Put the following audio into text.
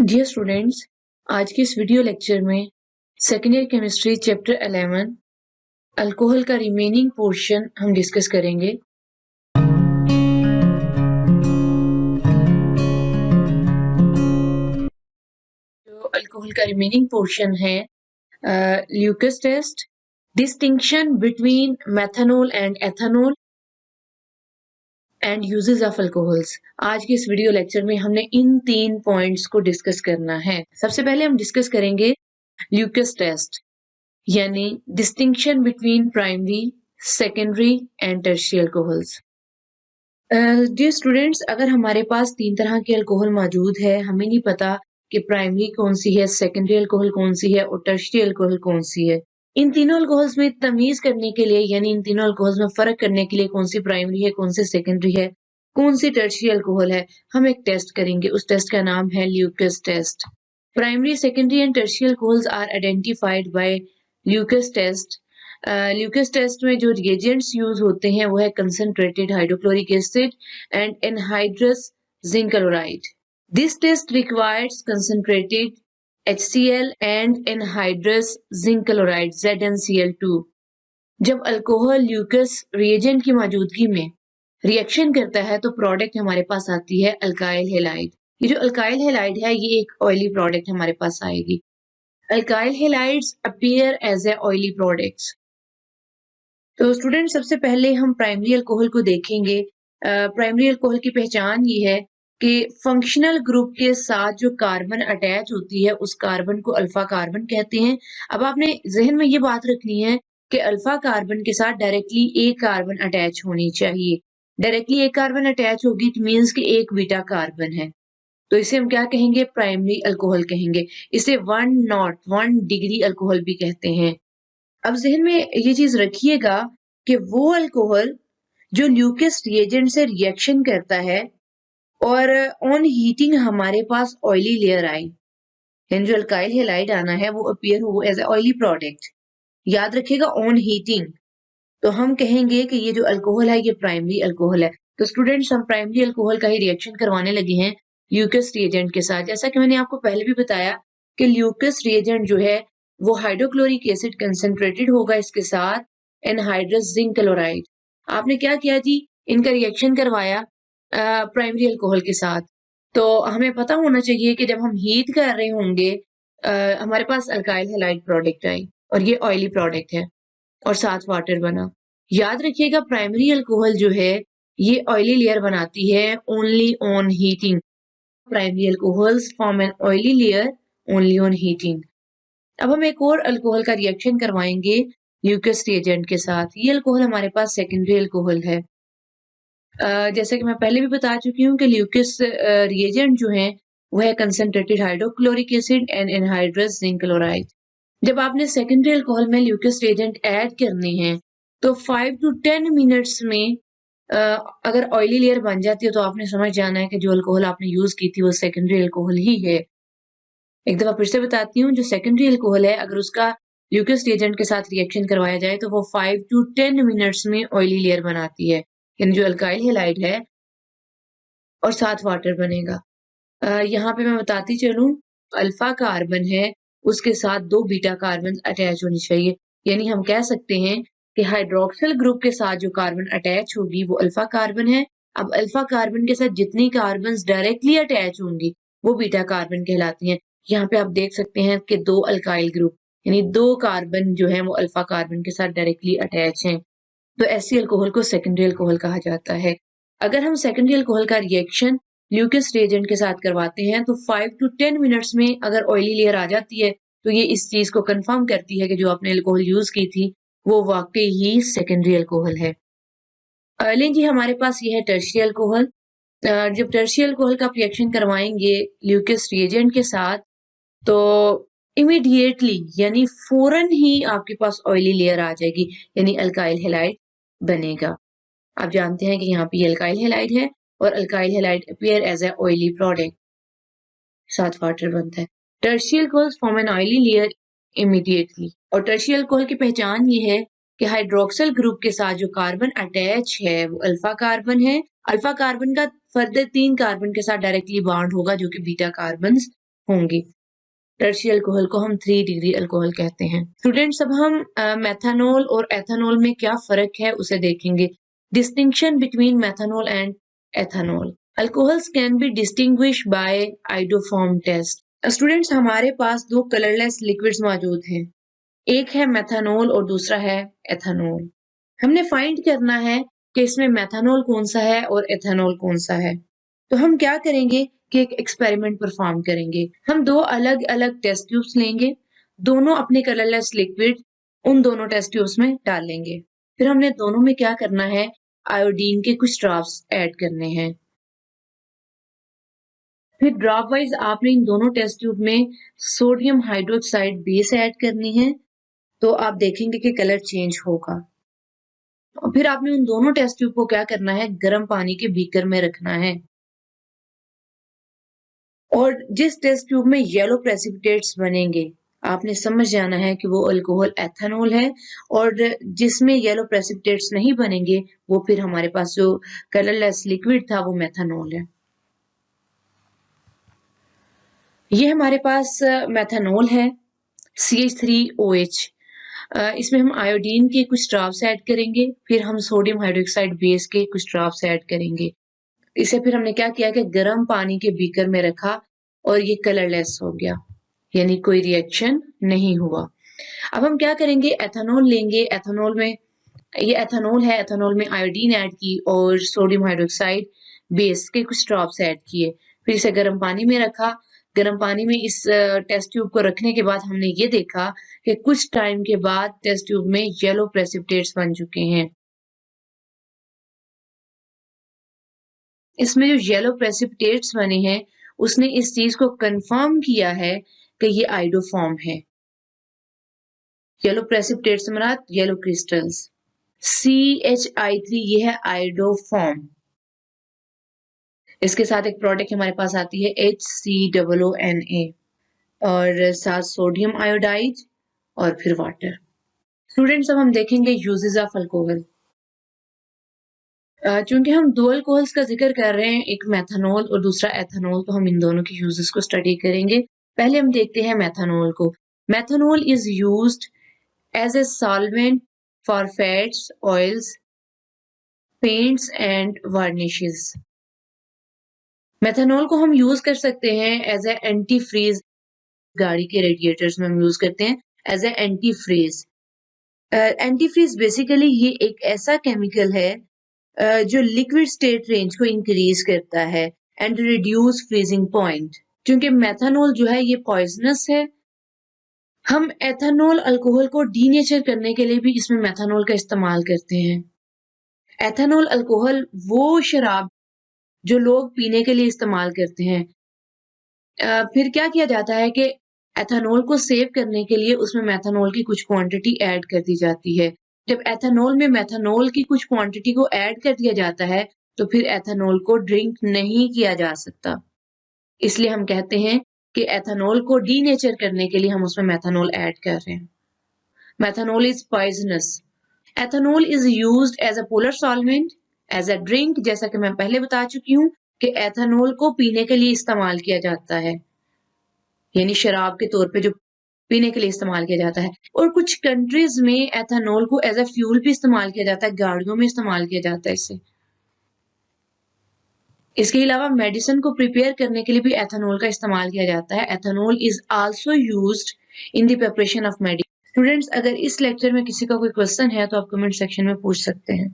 Dear students, आज के इस वीडियो लेक्चर में second year chemistry chapter 11 alcohol का रिमेनिंग पोर्शन हम डिस्कस करेंगे। जो अल्कोहल का रिमेनिंग पोर्शन है Lucas test, distinction between methanol and ethanol and uses of alcohols. आज के इस वीडियो लेक्चर में हमने इन 3 पॉइंट्स को डिस्कस करना है। सबसे पहले हम डिस्कस करेंगे ल्यूकस टेस्ट, यानी distinction between primary, secondary and tertiary alcohols. Dear students, अगर हमारे पास 3 तरह के अल्कोहल मौजूद है, हमें नहीं पता कि प्राइमरी कौन सी है, सेकेंडरी अल्कोहल कौन सी है और टर्शियरी अल्कोहल कौन सी है। इन तीनों अल्कोहल्स में तमीज करने के लिए, यानी इन तीनों अल्कोहल्स में फर्क करने के लिए कौन सी प्राइमरी है, कौन सी सेकेंडरी है, कौन सी टर्शियरी अल्कोहल है, हम एक टेस्ट करेंगे। उस टेस्ट का नाम है Lucas test. Primary, secondary and tertiary alcohols are identified by Lucas test. Lucas test में जो रिएजेंट्स यूज होते हैं वो है concentrated hydrochloric acid and anhydrous zinc chloride. This test requires concentrated HCl and anhydrous zinc chloride ZnCl2। जब alcohol Lucas reagent की मौजूदगी में रिएक्शन करता है तो प्रोडक्ट हमारे पास आती है अल्काइल हैलाइड। ये जो अल्काइल हैलाइड है ये एक ऑयली प्रोडक्ट हमारे पास आएगी। Alkyl halides appear as a oily products. तो स्टूडेंट, सबसे पहले हम प्राइमरी अल्कोहल को देखेंगे। प्राइमरी अल्कोहल की पहचान ये है कि फंक्शनल ग्रुप के साथ जो कार्बन अटैच होती है उस कार्बन को अल्फा कार्बन कहते हैं। अब आपने जहन में ये बात रखनी है कि अल्फा कार्बन के साथ डायरेक्टली एक कार्बन अटैच होनी चाहिए। डायरेक्टली एक कार्बन अटैच होगी इट मीन्स कि एक बीटा कार्बन है, तो इसे हम क्या कहेंगे? प्राइमरी अल्कोहल कहेंगे। इसे 1 डिग्री अल्कोहल भी कहते हैं। अब जहन में ये चीज रखिएगा कि वो अल्कोहल जो ल्यूकस रिएजेंट से रिएक्शन करता है और ऑन हीटिंग हमारे पास ऑयली लेयर आई, यानी जो अल्काइल हैलाइड आना है वो अपीयर हो एज ए ऑयली प्रोडक्ट। याद रखिएगा ऑन हीटिंग, तो हम कहेंगे कि ये जो अल्कोहल है ये प्राइमरी अल्कोहल है। तो स्टूडेंट्स, हम प्राइमरी अल्कोहल का ही रिएक्शन करवाने लगे हैं ल्यूकस रिएजेंट के साथ। जैसा कि मैंने आपको पहले भी बताया कि ल्यूकस रिएजेंट जो है वो हाइड्रोक्लोरिक एसिड कंसंट्रेटेड होगा, इसके साथ एनहाइड्रस जिंक क्लोराइड। आपने क्या किया जी? इनका रिएक्शन करवाया प्राइमरी अल्कोहल के साथ। तो हमें पता होना चाहिए कि जब हम हीट कर रहे होंगे हमारे पास अल्काइल हैलाइड प्रोडक्ट आई और ये ऑयली प्रोडक्ट है और साथ वाटर बना। याद रखिएगा प्राइमरी अल्कोहल जो है ये ऑयली लेयर बनाती है only on heating. Primary alcohols form an oily layer only on heating. अब हम एक और अल्कोहल का रिएक्शन करवाएंगे ल्यूकस रिएजेंट के साथ। ये अल्कोहल हमारे पास सेकेंडरी अल्कोहल है। जैसे कि मैं पहले भी बता चुकी हूँ कि ल्यूकस रिएजेंट जो है वो है concentrated hydrochloric acid and anhydrous zinc chloride. जब आपने सेकेंडरी अल्कोहल में ल्यूकस रिएजेंट ऐड करने हैं तो 5 to 10 मिनट्स में अगर ऑयली लेयर बन जाती है तो आपने समझ जाना है कि जो अल्कोहल आपने यूज की थी वो सेकेंडरी अल्कोहल ही है। एक दफा फिर से बताती हूँ, जो सेकेंडरी अल्कोहल है अगर उसका ल्यूकस रिएजेंट के साथ रिएक्शन करवाया जाए तो वो 5 to 10 मिनट्स में ऑयली लेयर बनाती है, यानी जो अल्काइल हैलाइड है और साथ वाटर बनेगा। यहाँ पे मैं बताती चलूं, अल्फा कार्बन है उसके साथ 2 बीटा कार्बन अटैच होनी चाहिए, यानी हम कह सकते हैं कि हाइड्रोक्सिल ग्रुप के साथ जो कार्बन अटैच होगी वो अल्फा कार्बन है। अब अल्फा कार्बन के साथ जितनी कार्बन डायरेक्टली अटैच होंगी वो बीटा कार्बन कहलाती हैं। यहाँ पे आप देख सकते हैं कि 2 अल्काइल ग्रुप यानी 2 कार्बन जो है वो अल्फा कार्बन के साथ डायरेक्टली अटैच हैं, तो ऐसी अल्कोहल को सेकेंडरी अल्कोहल कहा जाता है। अगर हम सेकेंडरी अल्कोहल का रिएक्शन ल्यूकस रिएजेंट के साथ करवाते हैं तो 5 to 10 मिनट्स में अगर ऑयली लेयर आ जाती है तो ये इस चीज को कंफर्म करती है कि जो आपने अल्कोहल यूज की थी वो वाकई ही सेकेंडरी अल्कोहल है। लेकिन जी हमारे पास ये है टर्शियरी अल्कोहल। जब टर्शियरी अल्कोहल का रिएक्शन करवाएंगे ल्यूकस रिएजेंट के साथ तो इमीडिएटली यानी फौरन ही आपके पास ऑयली लेयर आ जाएगी, यानी अल्काइल हैलाइड बनेगा। आप जानते हैं कि यहाँ पे अल्काइल हैलाइड है और alkyl halide appear as a oily product, साथ वाटर बनता है। Tertiary alcohols form an oily layer immediately. और टर्शियरी अल्कोहल की पहचान ये है कि हाइड्रोक्सिल ग्रुप के साथ जो कार्बन अटैच है वो अल्फा कार्बन है। अल्फा कार्बन का फर्दर 3 कार्बन के साथ डायरेक्टली बॉन्ड होगा जो कि बीटा कार्बन होंगी। टर्शियल अल्कोहल को हम 3 डिग्री अल्कोहल कहते हैं। स्टूडेंट्स, अब हम मेथनॉल और एथेनॉल में क्या फ़र्क है उसे देखेंगे। Distinction between methanol and ethanol. Alcohols can be distinguished by iodoform test. Students, हमारे पास 2 कलरलेस लिक्विड्स मौजूद हैं। एक है मेथनॉल और दूसरा है एथेनॉल। हमने फाइंड करना है कि इसमें मेथनॉल कौन सा है और एथेनॉल कौन सा है। तो हम क्या करेंगे कि एक एक्सपेरिमेंट परफॉर्म करेंगे। हम 2 अलग-अलग टेस्ट ट्यूब्स लेंगे, दोनों अपने कलरलेस लिक्विड उन दोनों टेस्ट ट्यूब्स में डालेंगे। फिर हमने दोनों में क्या करना है, आयोडीन के कुछ ड्रॉप्स ऐड करने हैं। फिर ड्रॉप वाइज आपने इन दोनों टेस्ट ट्यूब में सोडियम हाइड्रोक्साइड बेस ऐड करनी है, तो आप देखेंगे कि कलर चेंज होगा। और फिर आपने उन दोनों टेस्ट ट्यूब को क्या करना है, गर्म पानी के बीकर में रखना है। और जिस टेस्ट ट्यूब में येलो प्रेसिपिटेट्स बनेंगे, आपने समझ जाना है कि वो अल्कोहल एथेनॉल है, और जिसमें येलो प्रेसिपिटेट्स नहीं बनेंगे, वो फिर हमारे पास जो कलरलेस लिक्विड था वो मेथनॉल है। ये हमारे पास मेथनॉल है, CH3OH। इसमें हम आयोडीन के कुछ ड्रॉप्स ऐड करेंगे, फिर हम सोडियम हाइड्रोक्साइड बेस के कुछ ड्रॉप्स ऐड करेंगे। इसे फिर हमने क्या किया कि गर्म पानी के बीकर में रखा और ये कलरलेस हो गया, यानी कोई रिएक्शन नहीं हुआ। अब हम क्या करेंगे, एथेनॉल लेंगे। एथेनॉल में ये एथेनॉल है, एथेनॉल में आयोडीन ऐड की और सोडियम हाइड्रोक्साइड बेस के कुछ ड्रॉप्स ऐड किए। फिर इसे गर्म पानी में रखा। गर्म पानी में इस टेस्ट ट्यूब को रखने के बाद हमने ये देखा कि कुछ टाइम के बाद टेस्ट ट्यूब में येलो प्रेसिपिटेट्स बन चुके हैं। इसमें जो येलो प्रेसिपिटेट्स बने हैं, उसने इस चीज को कंफर्म किया है कि ये आइडोफॉर्म है। येलो प्रेसिपिटेट्स से मुराद येलो क्रिस्टल्स। CHI3 ये है आइडोफॉर्म। इसके साथ एक प्रोडक्ट हमारे पास आती है HCOONA, और साथ सोडियम आयोडाइड और फिर वाटर। स्टूडेंट्स, अब हम देखेंगे यूजेस ऑफ अल्कोहल। चूंकि हम 2 अल्कोहल्स का जिक्र कर रहे हैं, एक मेथनॉल और दूसरा एथेनॉल, तो हम इन दोनों के यूजेस को स्टडी करेंगे। पहले हम देखते हैं मेथनॉल को। Methanol is used as a solvent for fats, oils, paints and varnishes. Methanol को हम यूज कर सकते हैं एज ए एंटी फ्रीज। गाड़ी के रेडिएटर्स में हम यूज करते हैं as a anti freeze. Anti freeze basically ये एक ऐसा केमिकल है जो लिक्विड स्टेट रेंज को इंक्रीज करता है एंड रिड्यूस फ्रीजिंग पॉइंट। क्योंकि मेथनॉल जो है ये पॉइजनस है, हम एथेनॉल अल्कोहल को डीनेचर करने के लिए भी इसमें मेथनॉल का इस्तेमाल करते हैं। एथेनॉल अल्कोहल वो शराब जो लोग पीने के लिए इस्तेमाल करते हैं। फिर क्या किया जाता है कि एथेनॉल को सेव करने के लिए उसमें मेथनॉल की कुछ क्वांटिटी ऐड कर दी जाती है। जब एथेनॉल में मेथनॉल की कुछ क्वांटिटी को ऐड कर दिया जाता है, तो फिर एथेनॉल को ड्रिंक नहीं किया जा सकता। इसलिए हम कहते हैं कि एथेनॉल को डीनेचर करने के लिए हम उसमें मेथनॉल ऐड कर रहे हैं। Methanol is poisonous. Ethanol is used as a polar solvent, as a drink, जैसा कि मैं पहले बता चुकी हूँ कि एथेनॉल को पीने के लिए इस्तेमाल किया जाता है, यानी शराब के तौर पे जो पीने के लिए इस्तेमाल किया जाता है। और कुछ कंट्रीज में एथेनॉल को एज अ फ्यूल भी इस्तेमाल किया जाता है, गाड़ियों में इस्तेमाल किया जाता है इसे। इसके अलावा मेडिसिन को प्रिपेयर करने के लिए भी एथेनॉल का इस्तेमाल किया जाता है। Ethanol is also used in the preparation of medicine. Students, अगर इस लेक्चर में किसी का कोई क्वेश्चन है तो आप कमेंट सेक्शन में पूछ सकते हैं।